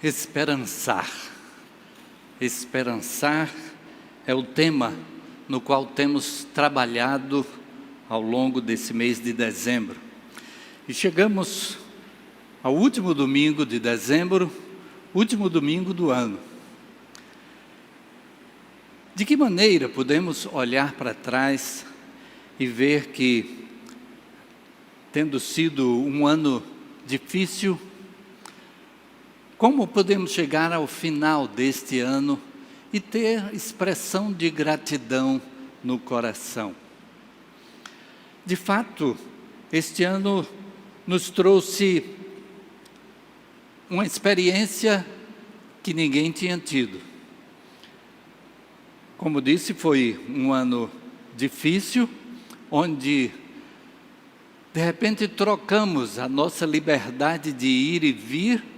Esperançar. Esperançar é o tema no qual temos trabalhado ao longo desse mês de dezembro. E chegamos ao último domingo de dezembro, último domingo do ano. De que maneira podemos olhar para trás e ver que, tendo sido um ano difícil, como podemos chegar ao final deste ano e ter expressão de gratidão no coração? De fato, este ano nos trouxe uma experiência que ninguém tinha tido. Como disse, foi um ano difícil, onde de repente trocamos a nossa liberdade de ir e vir,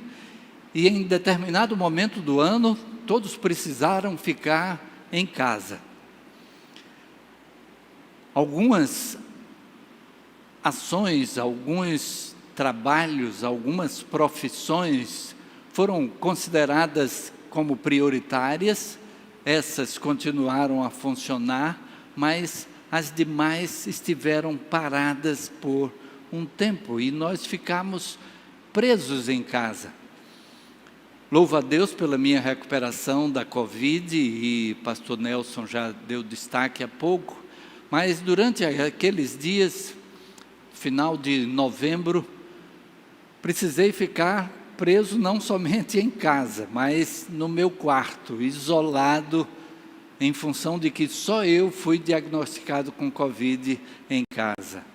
e em determinado momento do ano, todos precisaram ficar em casa. Algumas ações, alguns trabalhos, algumas profissões foram consideradas como prioritárias, essas continuaram a funcionar, mas as demais estiveram paradas por um tempo e nós ficamos presos em casa. Louvo a Deus pela minha recuperação da Covid, e pastor Nelson já deu destaque há pouco, mas durante aqueles dias, final de novembro, precisei ficar preso não somente em casa, mas no meu quarto, isolado, em função de que só eu fui diagnosticado com Covid em casa.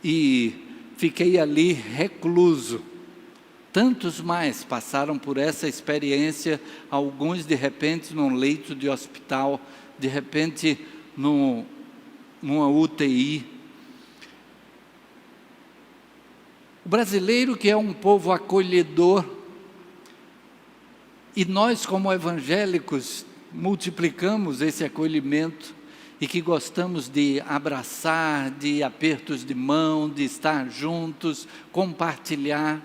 E fiquei ali recluso. Tantos mais passaram por essa experiência, alguns de repente num leito de hospital, de repente numa UTI. O brasileiro, que é um povo acolhedor, e nós como evangélicos multiplicamos esse acolhimento, e que gostamos de abraçar, de apertos de mão, de estar juntos, compartilhar.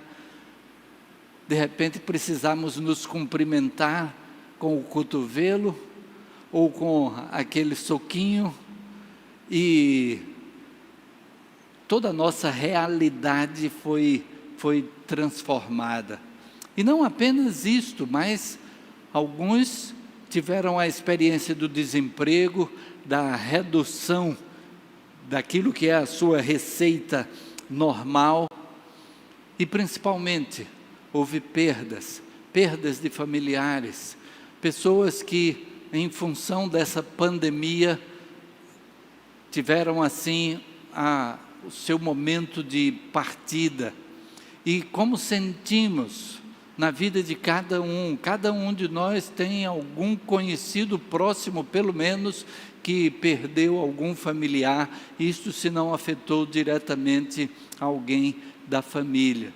De repente precisamos nos cumprimentar com o cotovelo, ou com aquele soquinho, e toda a nossa realidade foi transformada. E não apenas isto, mas alguns tiveram a experiência do desemprego, da redução daquilo que é a sua receita normal, e principalmente houve perdas de familiares, pessoas que em função dessa pandemia tiveram assim o seu momento de partida. E como sentimos na vida de cada um de nós tem algum conhecido próximo, pelo menos, que perdeu algum familiar, isto se não afetou diretamente alguém da família.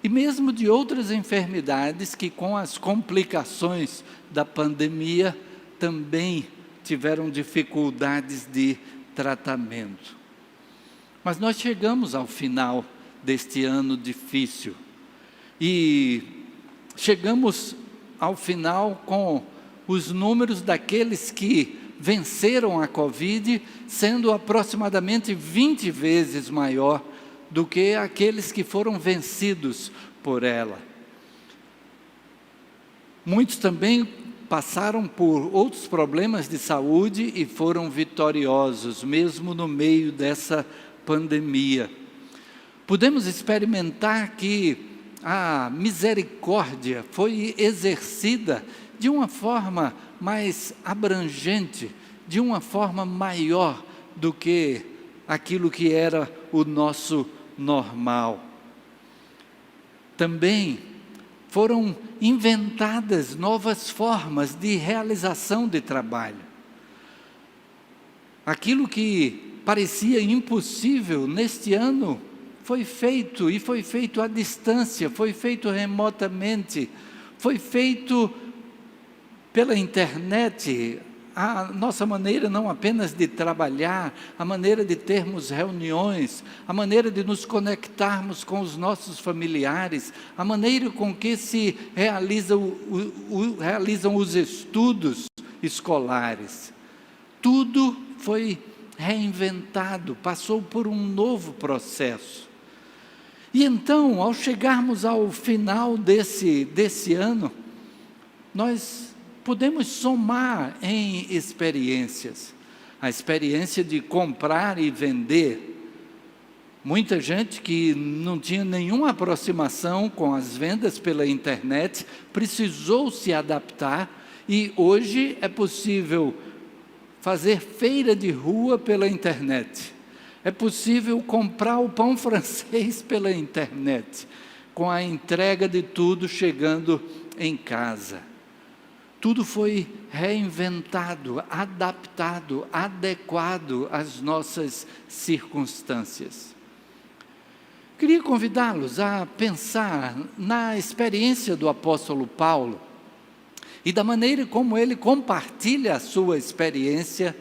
E mesmo de outras enfermidades que, com as complicações da pandemia, também tiveram dificuldades de tratamento. Mas nós chegamos ao final deste ano difícil, e chegamos ao final com os números daqueles que venceram a Covid, sendo aproximadamente 20 vezes maior do que aqueles que foram vencidos por ela. Muitos também passaram por outros problemas de saúde e foram vitoriosos, mesmo no meio dessa pandemia. Podemos experimentar que a misericórdia foi exercida de uma forma mais abrangente, de uma forma maior do que aquilo que era o nosso normal. Também foram inventadas novas formas de realização de trabalho. Aquilo que parecia impossível neste ano foi feito, e foi feito à distância, foi feito remotamente, foi feito pela internet, a nossa maneira não apenas de trabalhar, a maneira de termos reuniões, a maneira de nos conectarmos com os nossos familiares, a maneira com que se realizam os estudos escolares. Tudo foi reinventado, passou por um novo processo. E então, ao chegarmos ao final desse ano, nós podemos somar em experiências. A experiência de comprar e vender. Muita gente que não tinha nenhuma aproximação com as vendas pela internet, precisou se adaptar e hoje é possível fazer feira de rua pela internet. É possível comprar o pão francês pela internet, com a entrega de tudo chegando em casa. Tudo foi reinventado, adaptado, adequado às nossas circunstâncias. Queria convidá-los a pensar na experiência do apóstolo Paulo e da maneira como ele compartilha a sua experiência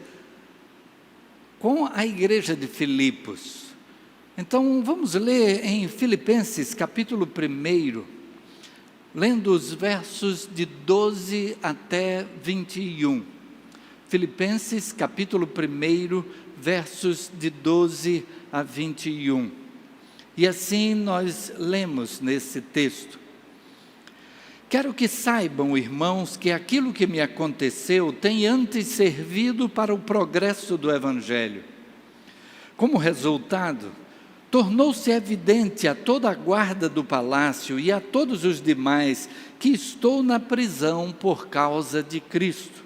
com a igreja de Filipos. Então, vamos ler em Filipenses, capítulo 1, lendo os versos de 12 até 21. Filipenses, capítulo 1, versos de 12 a 21. E assim nós lemos nesse texto. Quero que saibam, irmãos, que aquilo que me aconteceu tem antes servido para o progresso do Evangelho. Como resultado, tornou-se evidente a toda a guarda do palácio e a todos os demais que estou na prisão por causa de Cristo.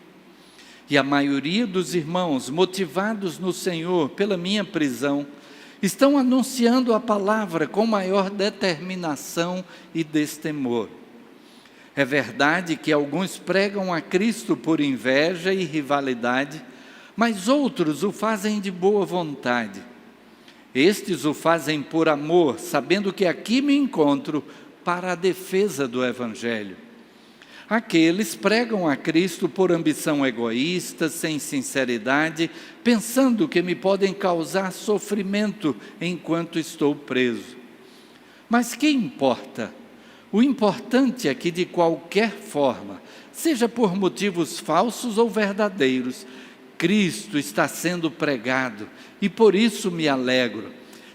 E a maioria dos irmãos, motivados no Senhor pela minha prisão, estão anunciando a palavra com maior determinação e destemor. É verdade que alguns pregam a Cristo por inveja e rivalidade, mas outros o fazem de boa vontade. Estes o fazem por amor, sabendo que aqui me encontro para a defesa do Evangelho. Aqueles pregam a Cristo por ambição egoísta, sem sinceridade, pensando que me podem causar sofrimento enquanto estou preso. Mas que importa? O importante é que, de qualquer forma, seja por motivos falsos ou verdadeiros, Cristo está sendo pregado e por isso me alegro.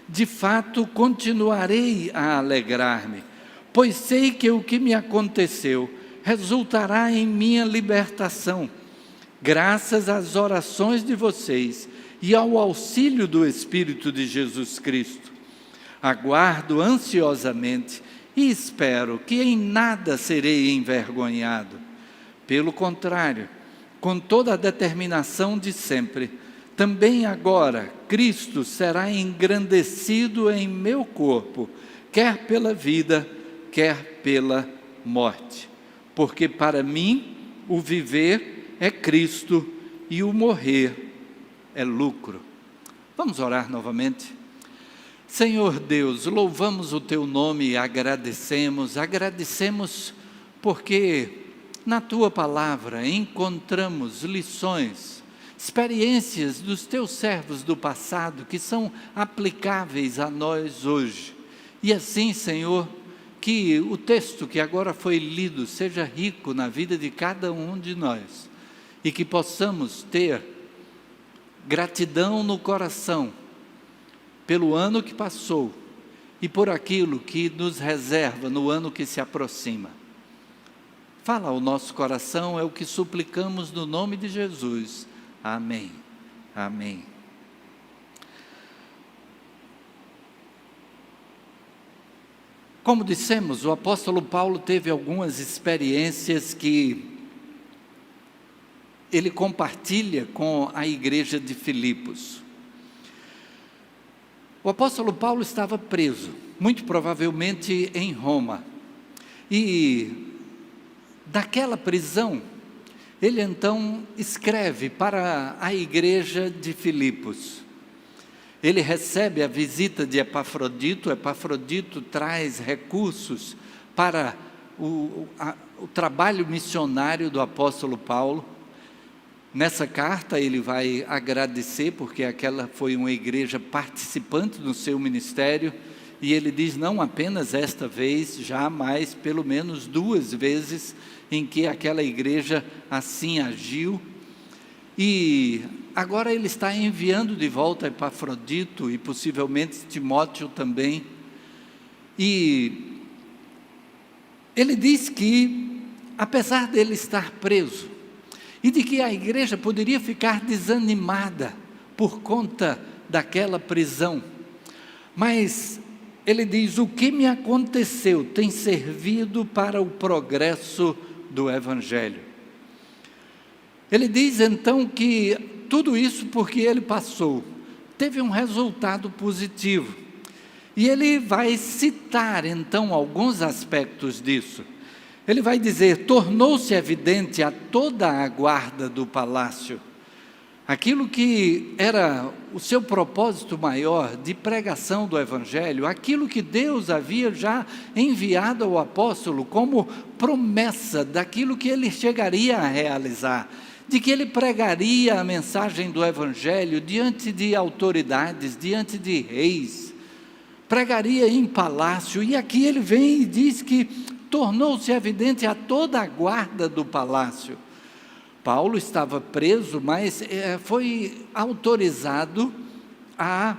De fato, continuarei a alegrar-me, pois sei que o que me aconteceu resultará em minha libertação, graças às orações de vocês e ao auxílio do Espírito de Jesus Cristo. Aguardo ansiosamente e espero que em nada serei envergonhado. Pelo contrário, com toda a determinação de sempre, também agora Cristo será engrandecido em meu corpo, quer pela vida, quer pela morte. Porque para mim o viver é Cristo e o morrer é lucro. Vamos orar novamente? Senhor Deus, louvamos o Teu nome e agradecemos porque na Tua palavra encontramos lições, experiências dos Teus servos do passado que são aplicáveis a nós hoje. E assim, Senhor, que o texto que agora foi lido seja rico na vida de cada um de nós e que possamos ter gratidão no coração pelo ano que passou e por aquilo que nos reserva no ano que se aproxima. Fala ao nosso coração, é o que suplicamos no nome de Jesus. Amém. Amém. Como dissemos, o apóstolo Paulo teve algumas experiências que ele compartilha com a igreja de Filipos. O apóstolo Paulo estava preso, muito provavelmente em Roma, e daquela prisão, ele então escreve para a igreja de Filipos. Ele recebe a visita de Epafrodito. Epafrodito traz recursos para o trabalho missionário do apóstolo Paulo. Nessa carta ele vai agradecer, porque aquela foi uma igreja participante do seu ministério, e ele diz, não apenas esta vez, já mais pelo menos 2 vezes em que aquela igreja assim agiu. E agora ele está enviando de volta Epafrodito e possivelmente Timóteo também. E ele diz que, apesar dele estar preso, e de que a igreja poderia ficar desanimada por conta daquela prisão, mas ele diz, o que me aconteceu tem servido para o progresso do Evangelho. Ele diz então que tudo isso porque ele passou, teve um resultado positivo. E ele vai citar então alguns aspectos disso. Ele vai dizer, tornou-se evidente a toda a guarda do palácio, aquilo que era o seu propósito maior de pregação do Evangelho, aquilo que Deus havia já enviado ao apóstolo como promessa daquilo que ele chegaria a realizar, de que ele pregaria a mensagem do Evangelho diante de autoridades, diante de reis, pregaria em palácio, e aqui ele vem e diz que tornou-se evidente a toda a guarda do palácio. Paulo estava preso, mas foi autorizado a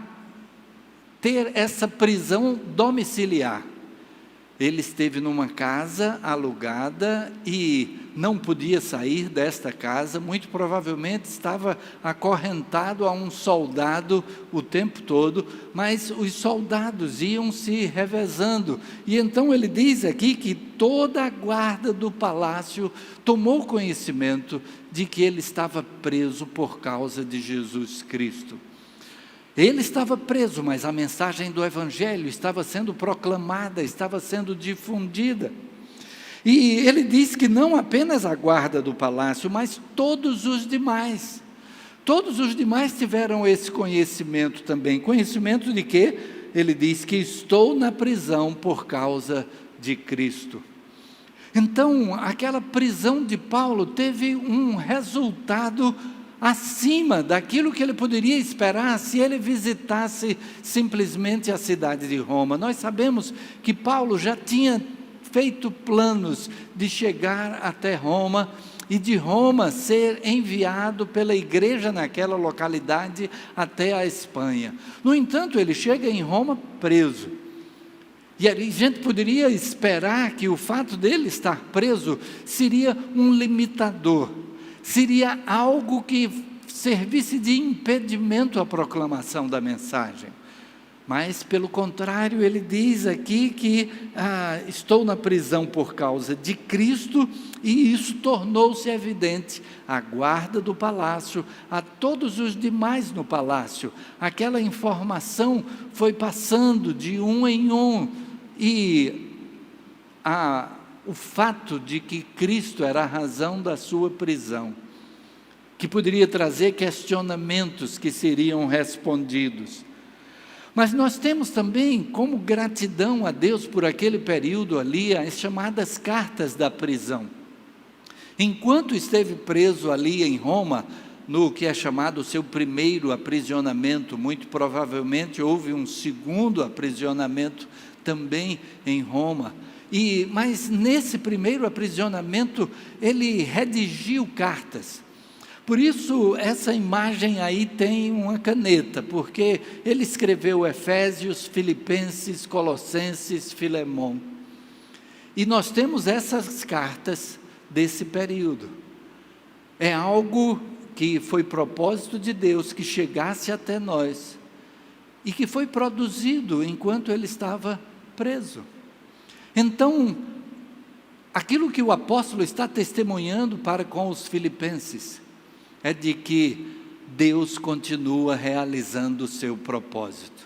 ter essa prisão domiciliar. Ele esteve numa casa alugada e não podia sair desta casa, muito provavelmente estava acorrentado a um soldado o tempo todo, mas os soldados iam se revezando, e então ele diz aqui que toda a guarda do palácio tomou conhecimento de que ele estava preso por causa de Jesus Cristo. Ele estava preso, mas a mensagem do Evangelho estava sendo proclamada, estava sendo difundida. E ele diz que não apenas a guarda do palácio, mas todos os demais. Todos os demais tiveram esse conhecimento também. Conhecimento de quê? Ele diz que estou na prisão por causa de Cristo. Então, aquela prisão de Paulo teve um resultado acima daquilo que ele poderia esperar se ele visitasse simplesmente a cidade de Roma. Nós sabemos que Paulo já tinha feito planos de chegar até Roma e de Roma ser enviado pela igreja naquela localidade até a Espanha. No entanto, ele chega em Roma preso. E a gente poderia esperar que o fato dele estar preso seria um limitador, seria algo que servisse de impedimento à proclamação da mensagem. Mas, pelo contrário, ele diz aqui que estou na prisão por causa de Cristo, e isso tornou-se evidente à guarda do palácio, a todos os demais no palácio. Aquela informação foi passando de um em um, e o fato de que Cristo era a razão da sua prisão, que poderia trazer questionamentos que seriam respondidos. Mas nós temos também, como gratidão a Deus por aquele período ali, as chamadas cartas da prisão. Enquanto esteve preso ali em Roma, no que é chamado o seu primeiro aprisionamento, muito provavelmente houve um segundo aprisionamento também em Roma. Mas nesse primeiro aprisionamento, ele redigiu cartas. Por isso, essa imagem aí tem uma caneta, porque ele escreveu Efésios, Filipenses, Colossenses, Filemon. E nós temos essas cartas desse período. É algo que foi propósito de Deus que chegasse até nós, e que foi produzido enquanto ele estava preso. Então, aquilo que o apóstolo está testemunhando para com os filipenses, é de que Deus continua realizando o seu propósito.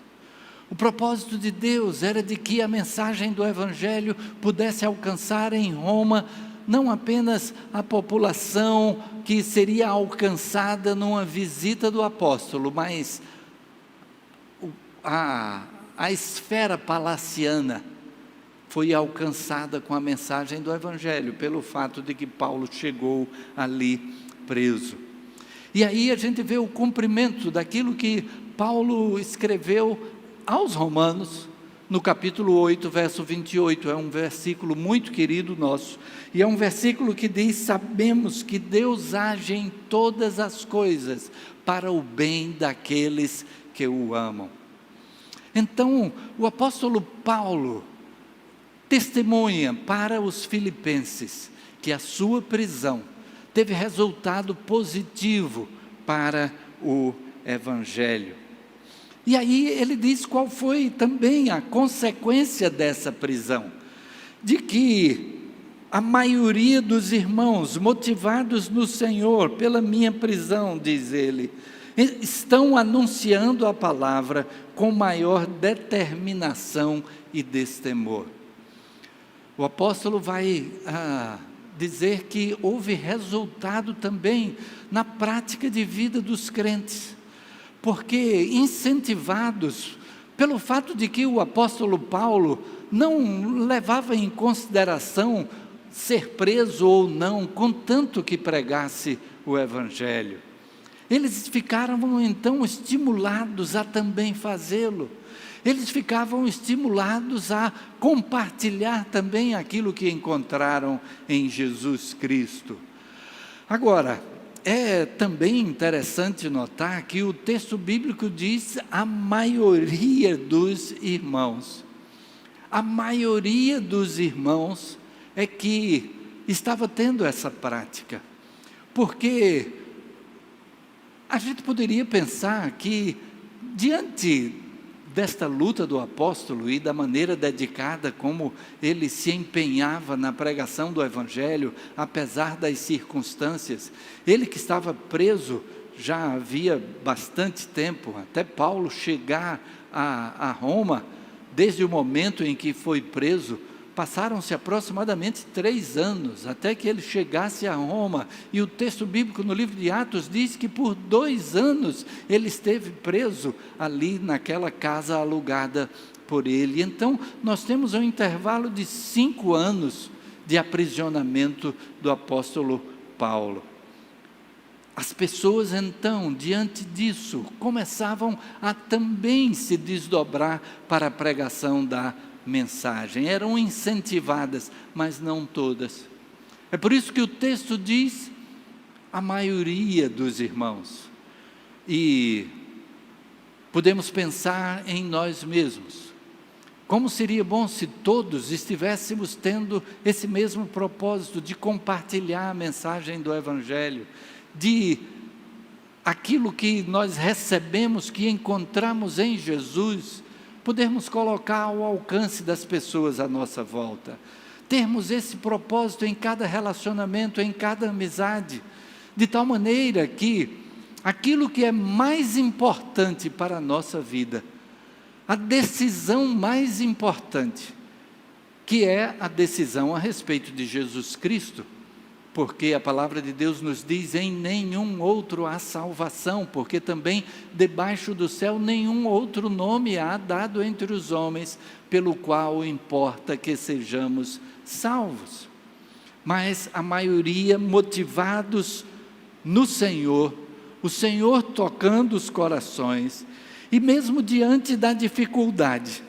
O propósito de Deus era de que a mensagem do Evangelho pudesse alcançar em Roma, não apenas a população que seria alcançada numa visita do apóstolo, mas a esfera palaciana foi alcançada com a mensagem do Evangelho, pelo fato de que Paulo chegou ali preso. E aí a gente vê o cumprimento daquilo que Paulo escreveu aos Romanos, no capítulo 8, verso 28, é um versículo muito querido nosso, e é um versículo que diz: sabemos que Deus age em todas as coisas para o bem daqueles que o amam. Então, o apóstolo Paulo testemunha para os filipenses que a sua prisão teve resultado positivo para o Evangelho. E aí ele diz qual foi também a consequência dessa prisão, de que a maioria dos irmãos, motivados no Senhor pela minha prisão, diz ele, estão anunciando a palavra com maior determinação e destemor. O apóstolo vai dizer que houve resultado também na prática de vida dos crentes, porque incentivados pelo fato de que o apóstolo Paulo não levava em consideração ser preso ou não, contanto que pregasse o Evangelho. Eles ficaram então estimulados a também fazê-lo. Eles ficavam estimulados a compartilhar também aquilo que encontraram em Jesus Cristo. Agora, é também interessante notar que o texto bíblico diz a maioria dos irmãos. A maioria dos irmãos é que estava tendo essa prática, porque a gente poderia pensar que diante desta luta do apóstolo e da maneira dedicada como ele se empenhava na pregação do Evangelho, apesar das circunstâncias, ele que estava preso já havia bastante tempo, até Paulo chegar a Roma, desde o momento em que foi preso, passaram-se aproximadamente 3 anos, até que ele chegasse a Roma, e o texto bíblico no livro de Atos diz que por 2 anos ele esteve preso ali naquela casa alugada por ele. Então nós temos um intervalo de 5 anos de aprisionamento do apóstolo Paulo. As pessoas então, diante disso, começavam a também se desdobrar para a pregação da mensagem, eram incentivadas, mas não todas. É por isso que o texto diz a maioria dos irmãos. E podemos pensar em nós mesmos. Como seria bom se todos estivéssemos tendo esse mesmo propósito de compartilhar a mensagem do Evangelho, de aquilo que nós recebemos, que encontramos em Jesus, podermos colocar ao alcance das pessoas à nossa volta, termos esse propósito em cada relacionamento, em cada amizade, de tal maneira que aquilo que é mais importante para a nossa vida, a decisão mais importante, que é a decisão a respeito de Jesus Cristo, porque a palavra de Deus nos diz: em nenhum outro há salvação, porque também debaixo do céu nenhum outro nome há dado entre os homens, pelo qual importa que sejamos salvos. Mas a maioria motivados no Senhor, o Senhor tocando os corações, e mesmo diante da dificuldade,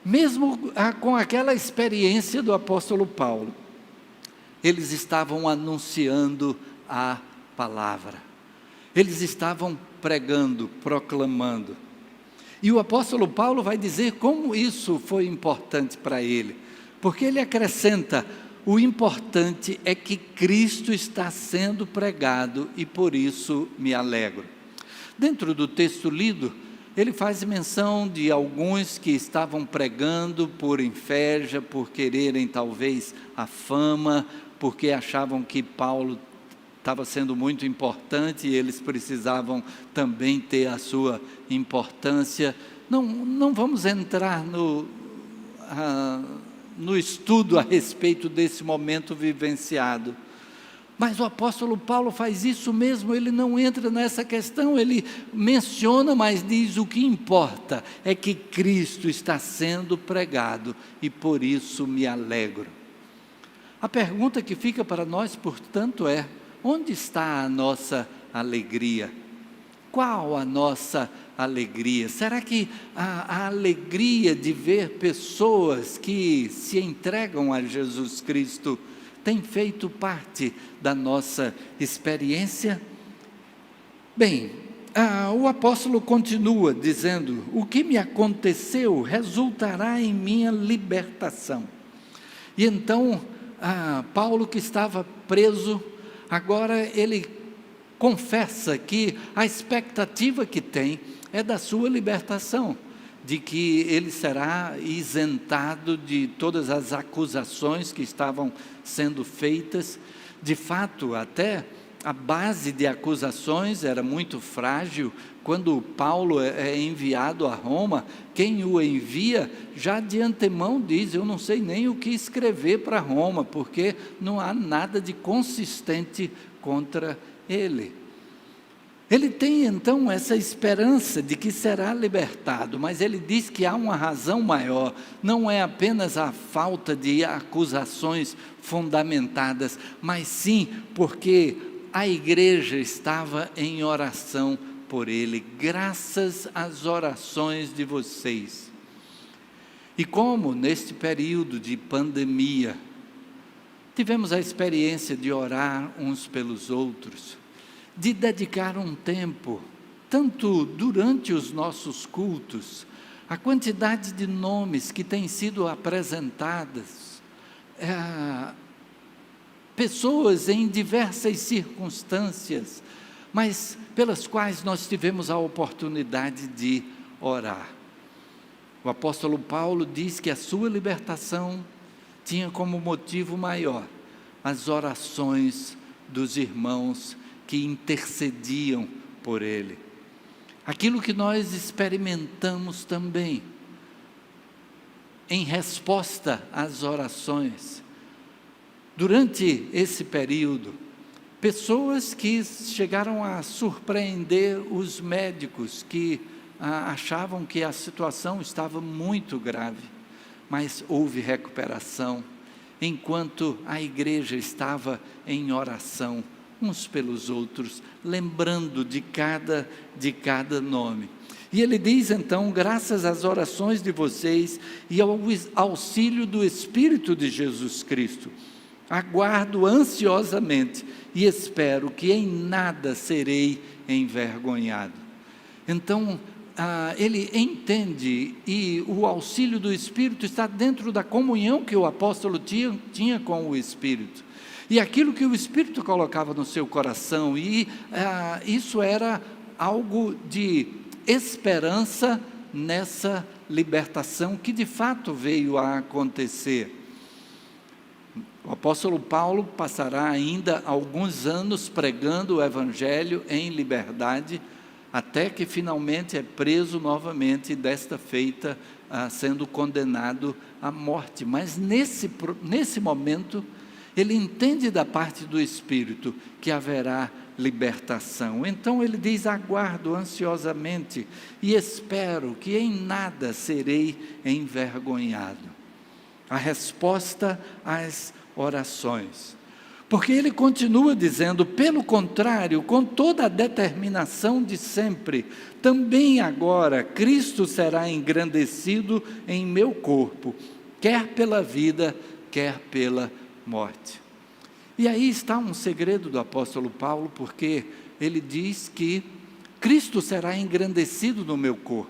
mesmo com aquela experiência do apóstolo Paulo, eles estavam anunciando a palavra, eles estavam pregando, proclamando. E o apóstolo Paulo vai dizer como isso foi importante para ele, porque ele acrescenta: o importante é que Cristo está sendo pregado e por isso me alegro. Dentro do texto lido, ele faz menção de alguns que estavam pregando por inveja, por quererem talvez a fama, porque achavam que Paulo estava sendo muito importante e eles precisavam também ter a sua importância. Não vamos entrar no estudo a respeito desse momento vivenciado. Mas o apóstolo Paulo faz isso mesmo, ele não entra nessa questão, ele menciona, mas diz: o que importa é que Cristo está sendo pregado e por isso me alegro. A pergunta que fica para nós, portanto, é: onde está a nossa alegria. Qual a nossa alegria? Será que a alegria de ver pessoas que se entregam a Jesus Cristo tem feito parte da nossa experiência? Bem, o apóstolo continua dizendo: o que me aconteceu resultará em minha libertação. E então, Paulo, que estava preso, agora ele confessa que a expectativa que tem é da sua libertação, de que ele será isentado de todas as acusações que estavam sendo feitas. De fato, até a base de acusações era muito frágil. Quando Paulo é enviado a Roma, quem o envia já de antemão diz: eu não sei nem o que escrever para Roma, porque não há nada de consistente contra ele. Ele tem então essa esperança de que será libertado, mas ele diz que há uma razão maior, não é apenas a falta de acusações fundamentadas, mas sim porque a igreja estava em oração por ele, graças às orações de vocês. E como neste período de pandemia, tivemos a experiência de orar uns pelos outros, de dedicar um tempo, tanto durante os nossos cultos, a quantidade de nomes que têm sido apresentadas, pessoas em diversas circunstâncias, mas pelas quais nós tivemos a oportunidade de orar. O apóstolo Paulo diz que a sua libertação tinha como motivo maior as orações dos irmãos que intercediam por ele. Aquilo que nós experimentamos também, em resposta às orações, durante esse período, pessoas que chegaram a surpreender os médicos, que achavam que a situação estava muito grave, mas houve recuperação, enquanto a igreja estava em oração, uns pelos outros, lembrando de cada nome. E ele diz então: graças às orações de vocês e ao auxílio do Espírito de Jesus Cristo, aguardo ansiosamente e espero que em nada serei envergonhado. Então, ele entende, e o auxílio do Espírito está dentro da comunhão que o apóstolo tinha com o Espírito. E aquilo que o Espírito colocava no seu coração, e isso era algo de esperança nessa libertação que de fato veio a acontecer. O apóstolo Paulo passará ainda alguns anos pregando o Evangelho em liberdade, até que finalmente é preso novamente, desta feita sendo condenado à morte. Mas nesse momento, ele entende da parte do Espírito que haverá libertação. Então ele diz: aguardo ansiosamente e espero que em nada serei envergonhado. A resposta às orações. Porque ele continua dizendo: pelo contrário, com toda a determinação de sempre, também agora Cristo será engrandecido em meu corpo, quer pela vida, quer pela morte. E aí está um segredo do apóstolo Paulo, porque ele diz que Cristo será engrandecido no meu corpo,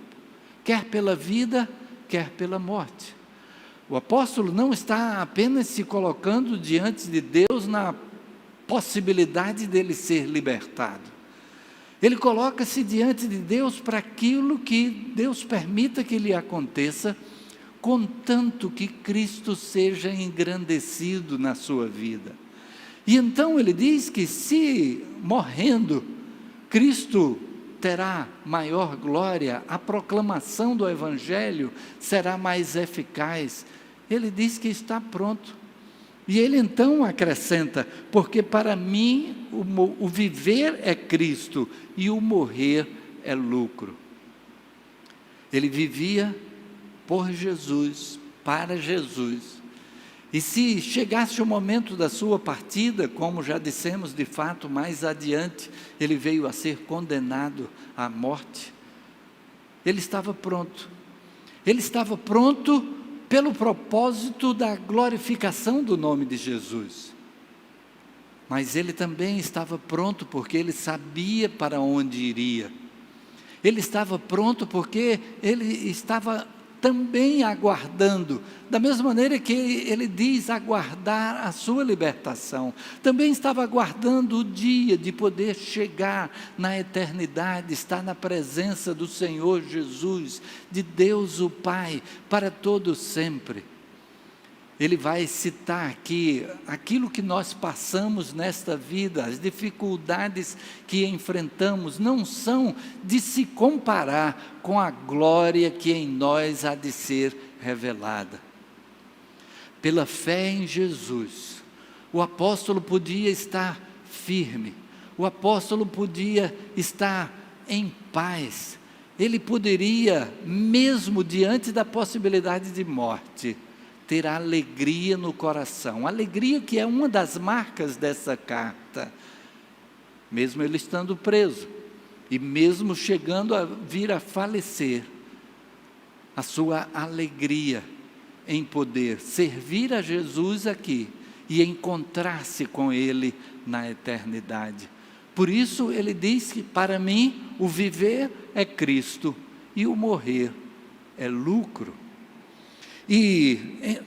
quer pela vida, quer pela morte. O apóstolo não está apenas se colocando diante de Deus na possibilidade dele ser libertado. Ele coloca-se diante de Deus para aquilo que Deus permita que lhe aconteça, contanto que Cristo seja engrandecido na sua vida. E então ele diz que se morrendo, Cristo terá maior glória, a proclamação do Evangelho será mais eficaz. Ele diz que está pronto. E ele então acrescenta: porque para mim o viver é Cristo e o morrer é lucro. Ele vivia por Jesus, para Jesus. E se chegasse o momento da sua partida, como já dissemos, de fato, mais adiante, ele veio a ser condenado à morte, ele estava pronto. Ele estava pronto pelo propósito da glorificação do nome de Jesus. Mas ele também estava pronto porque ele sabia para onde iria. Ele estava pronto porque ele estava também aguardando, da mesma maneira que ele diz aguardar a sua libertação, também estava aguardando o dia de poder chegar na eternidade, estar na presença do Senhor Jesus, de Deus o Pai, para todo sempre. Ele vai citar aqui aquilo que nós passamos nesta vida, as dificuldades que enfrentamos não são de se comparar com a glória que em nós há de ser revelada. Pela fé em Jesus, o apóstolo podia estar firme, o apóstolo podia estar em paz, ele poderia, mesmo diante da possibilidade de morte, ter alegria no coração, alegria que é uma das marcas dessa carta, mesmo ele estando preso, e mesmo chegando a vir a falecer, a sua alegria em poder servir a Jesus aqui, e encontrar-se com Ele na eternidade. Por isso ele diz que para mim o viver é Cristo, e o morrer é lucro. E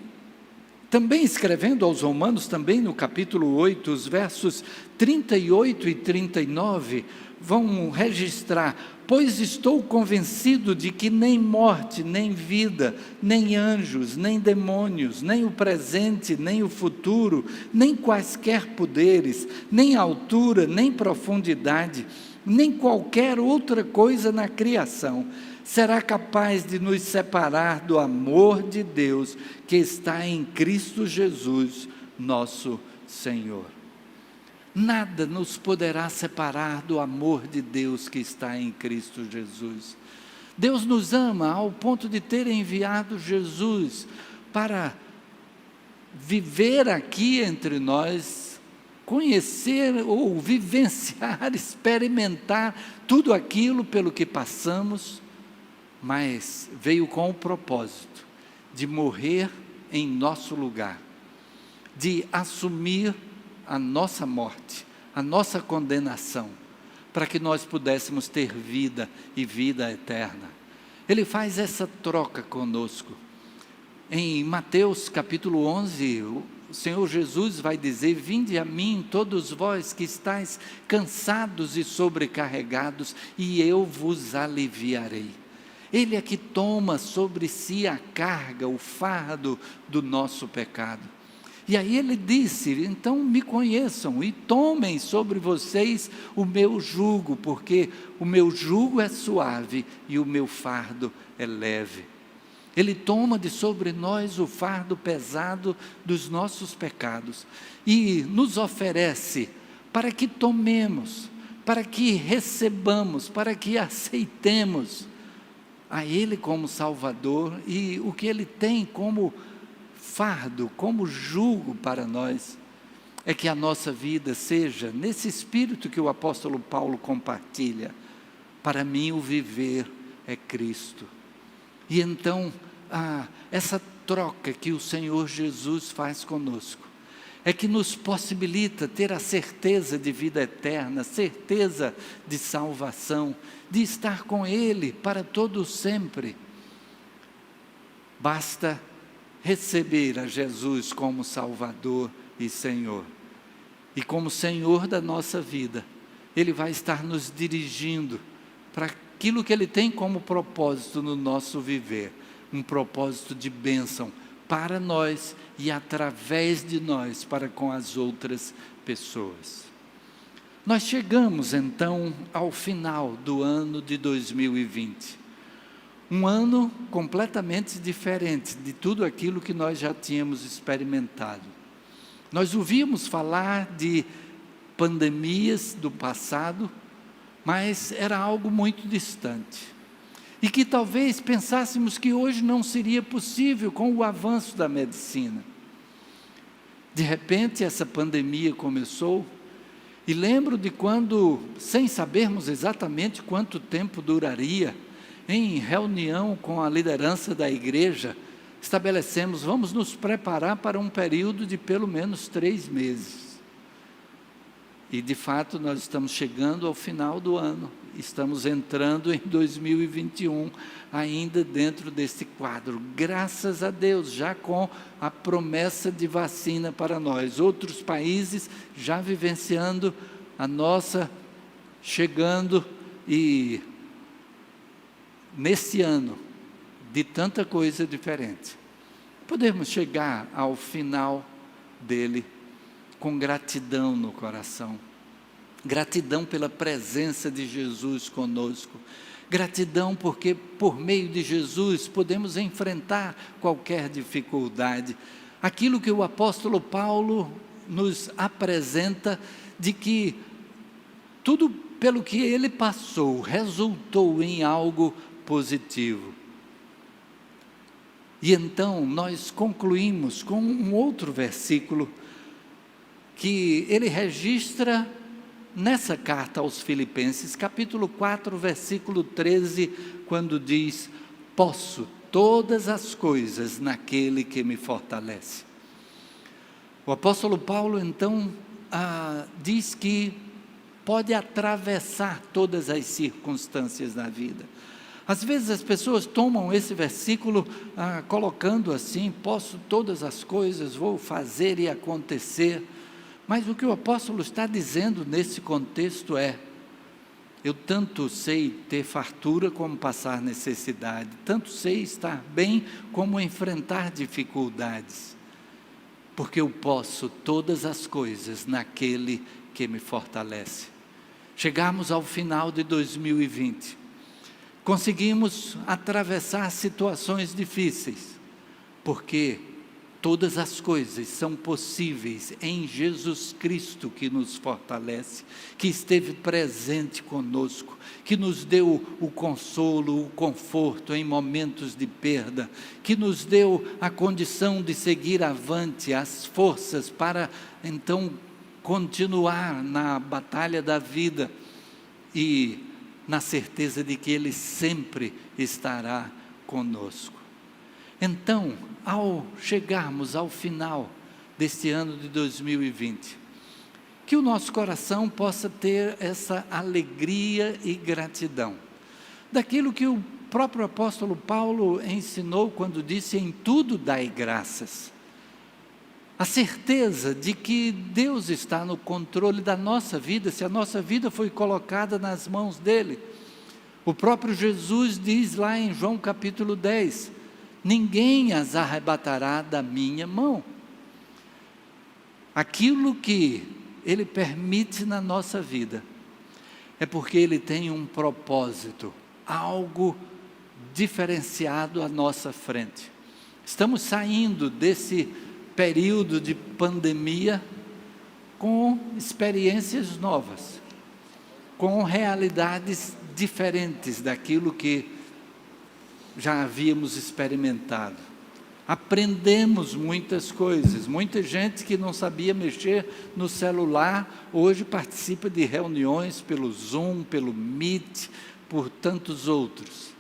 também escrevendo aos Romanos, também no capítulo 8, os versos 38 e 39, vão registrar: pois estou convencido de que nem morte, nem vida, nem anjos, nem demônios, nem o presente, nem o futuro, nem quaisquer poderes, nem altura, nem profundidade, nem qualquer outra coisa na criação será capaz de nos separar do amor de Deus que está em Cristo Jesus, nosso Senhor. Nada nos poderá separar do amor de Deus que está em Cristo Jesus. Deus nos ama ao ponto de ter enviado Jesus para viver aqui entre nós, conhecer ou vivenciar, experimentar tudo aquilo pelo que passamos, mas veio com o propósito de morrer em nosso lugar, de assumir a nossa morte, a nossa condenação, para que nós pudéssemos ter vida e vida eterna. Ele faz essa troca conosco. Em Mateus capítulo 11, o Senhor Jesus vai dizer: vinde a mim todos vós que estáis cansados e sobrecarregados, e eu vos aliviarei. Ele é que toma sobre si a carga, o fardo do nosso pecado. E aí ele disse: então me conheçam e tomem sobre vocês o meu jugo, porque o meu jugo é suave e o meu fardo é leve. Ele toma de sobre nós o fardo pesado dos nossos pecados e nos oferece para que tomemos, para que recebamos, para que aceitemos a Ele como Salvador, e o que Ele tem como fardo, como jugo para nós, é que a nossa vida seja nesse espírito que o apóstolo Paulo compartilha: para mim o viver é Cristo. E então, essa troca que o Senhor Jesus faz conosco, é que nos possibilita ter a certeza de vida eterna, certeza de salvação, de estar com Ele para todo sempre. Basta receber a Jesus como Salvador e Senhor. E como Senhor da nossa vida, Ele vai estar nos dirigindo para aquilo que Ele tem como propósito no nosso viver, um propósito de bênção para nós e através de nós para com as outras pessoas. Nós chegamos então ao final do ano de 2020, um ano completamente diferente de tudo aquilo que nós já tínhamos experimentado. Nós ouvíamos falar de pandemias do passado, mas era algo muito distante. E que talvez pensássemos que hoje não seria possível com o avanço da medicina. De repente essa pandemia começou, e lembro de quando, sem sabermos exatamente quanto tempo duraria, em reunião com a liderança da igreja, estabelecemos, vamos nos preparar para um período de pelo menos 3 meses. E de fato nós estamos chegando ao final do ano, estamos entrando em 2021, ainda dentro desse quadro, graças a Deus, já com a promessa de vacina para nós. Outros países já vivenciando a nossa, chegando, e nesse ano, de tanta coisa diferente, podemos chegar ao final dele com gratidão no coração, gratidão pela presença de Jesus conosco, gratidão porque por meio de Jesus podemos enfrentar qualquer dificuldade. Aquilo que o apóstolo Paulo nos apresenta, de que tudo pelo que ele passou resultou em algo positivo. E então nós concluímos com um outro versículo que ele registra nessa carta aos Filipenses, capítulo 4, versículo 13, quando diz: posso todas as coisas naquele que me fortalece. O apóstolo Paulo então diz que pode atravessar todas as circunstâncias da vida. Às vezes as pessoas tomam esse versículo colocando assim: posso todas as coisas, vou fazer e acontecer. Mas o que o apóstolo está dizendo nesse contexto é: eu tanto sei ter fartura como passar necessidade, tanto sei estar bem como enfrentar dificuldades, porque eu posso todas as coisas naquele que me fortalece. Chegamos ao final de 2020, conseguimos atravessar situações difíceis, porque todas as coisas são possíveis em Jesus Cristo, que nos fortalece, que esteve presente conosco, que nos deu o consolo, o conforto em momentos de perda, que nos deu a condição de seguir avante, as forças para então continuar na batalha da vida e na certeza de que Ele sempre estará conosco. Então, ao chegarmos ao final deste ano de 2020, que o nosso coração possa ter essa alegria e gratidão, daquilo que o próprio apóstolo Paulo ensinou quando disse: em tudo dai graças. A certeza de que Deus está no controle da nossa vida, se a nossa vida foi colocada nas mãos dEle. O próprio Jesus diz lá em João capítulo 10, ninguém as arrebatará da minha mão. Aquilo que Ele permite na nossa vida, é porque Ele tem um propósito, algo diferenciado à nossa frente. Estamos saindo desse período de pandemia com experiências novas, com realidades diferentes daquilo que já havíamos experimentado. Aprendemos muitas coisas. Muita gente que não sabia mexer no celular, hoje participa de reuniões pelo Zoom, pelo Meet, por tantos outros.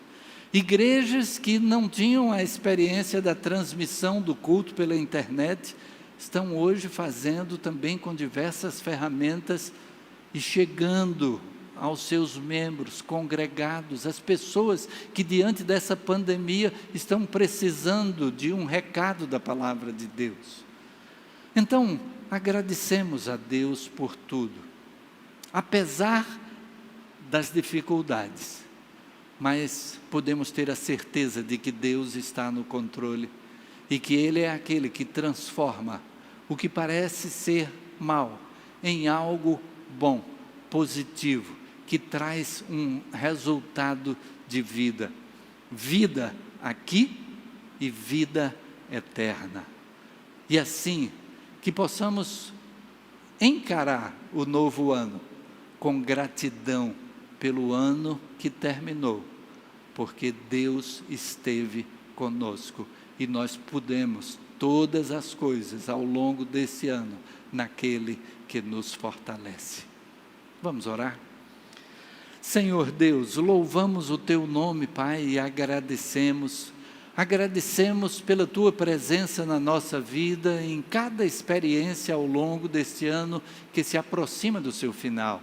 Igrejas que não tinham a experiência da transmissão do culto pela internet, estão hoje fazendo também com diversas ferramentas e chegando aos seus membros congregados, as pessoas que diante dessa pandemia estão precisando de um recado da palavra de Deus. Então, agradecemos a Deus por tudo, apesar das dificuldades, mas podemos ter a certeza de que Deus está no controle e que Ele é aquele que transforma o que parece ser mal em algo bom, positivo, que traz um resultado de vida, vida aqui e vida eterna. E assim, que possamos encarar o novo ano com gratidão pelo ano que terminou, porque Deus esteve conosco e nós pudemos todas as coisas ao longo desse ano, naquele que nos fortalece. Vamos orar? Senhor Deus, louvamos o Teu nome, Pai, e agradecemos pela Tua presença na nossa vida, em cada experiência ao longo deste ano que se aproxima do seu final.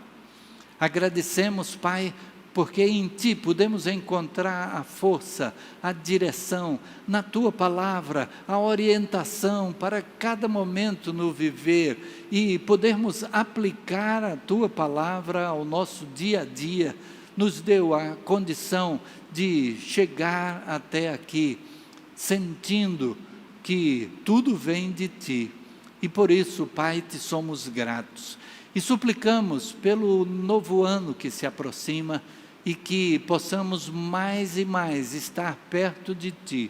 Agradecemos, Pai, porque em Ti podemos encontrar a força, a direção, na Tua palavra, a orientação para cada momento no viver e podermos aplicar a Tua palavra ao nosso dia a dia. Nos deu a condição de chegar até aqui, sentindo que tudo vem de Ti. E por isso, Pai, Te somos gratos. E suplicamos pelo novo ano que se aproxima, e que possamos mais e mais estar perto de Ti,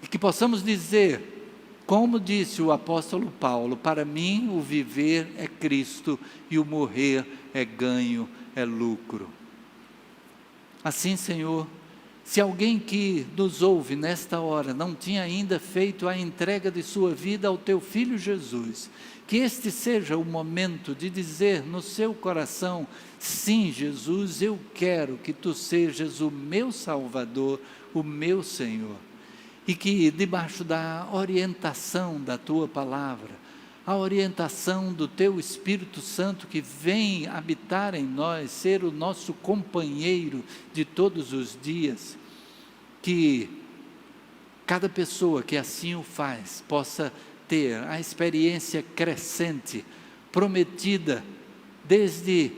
e que possamos dizer, como disse o apóstolo Paulo: para mim o viver é Cristo e o morrer é ganho, é lucro. Assim, Senhor, se alguém que nos ouve nesta hora não tinha ainda feito a entrega de sua vida ao Teu Filho Jesus, que este seja o momento de dizer no seu coração: sim, Jesus, eu quero que Tu sejas o meu Salvador, o meu Senhor. E que debaixo da orientação da Tua palavra, a orientação do Teu Espírito Santo que vem habitar em nós, ser o nosso companheiro de todos os dias, que cada pessoa que assim o faz possa ter a experiência crescente, prometida desde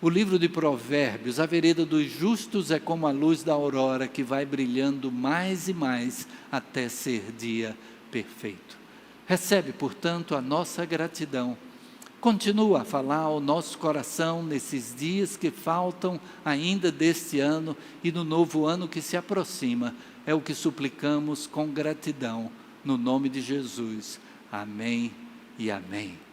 o livro de Provérbios: a vereda dos justos é como a luz da aurora, que vai brilhando mais e mais até ser dia perfeito. Recebe, portanto, a nossa gratidão. Continua a falar ao nosso coração nesses dias que faltam ainda deste ano e no novo ano que se aproxima. É o que suplicamos com gratidão, no nome de Jesus. Amém e amém.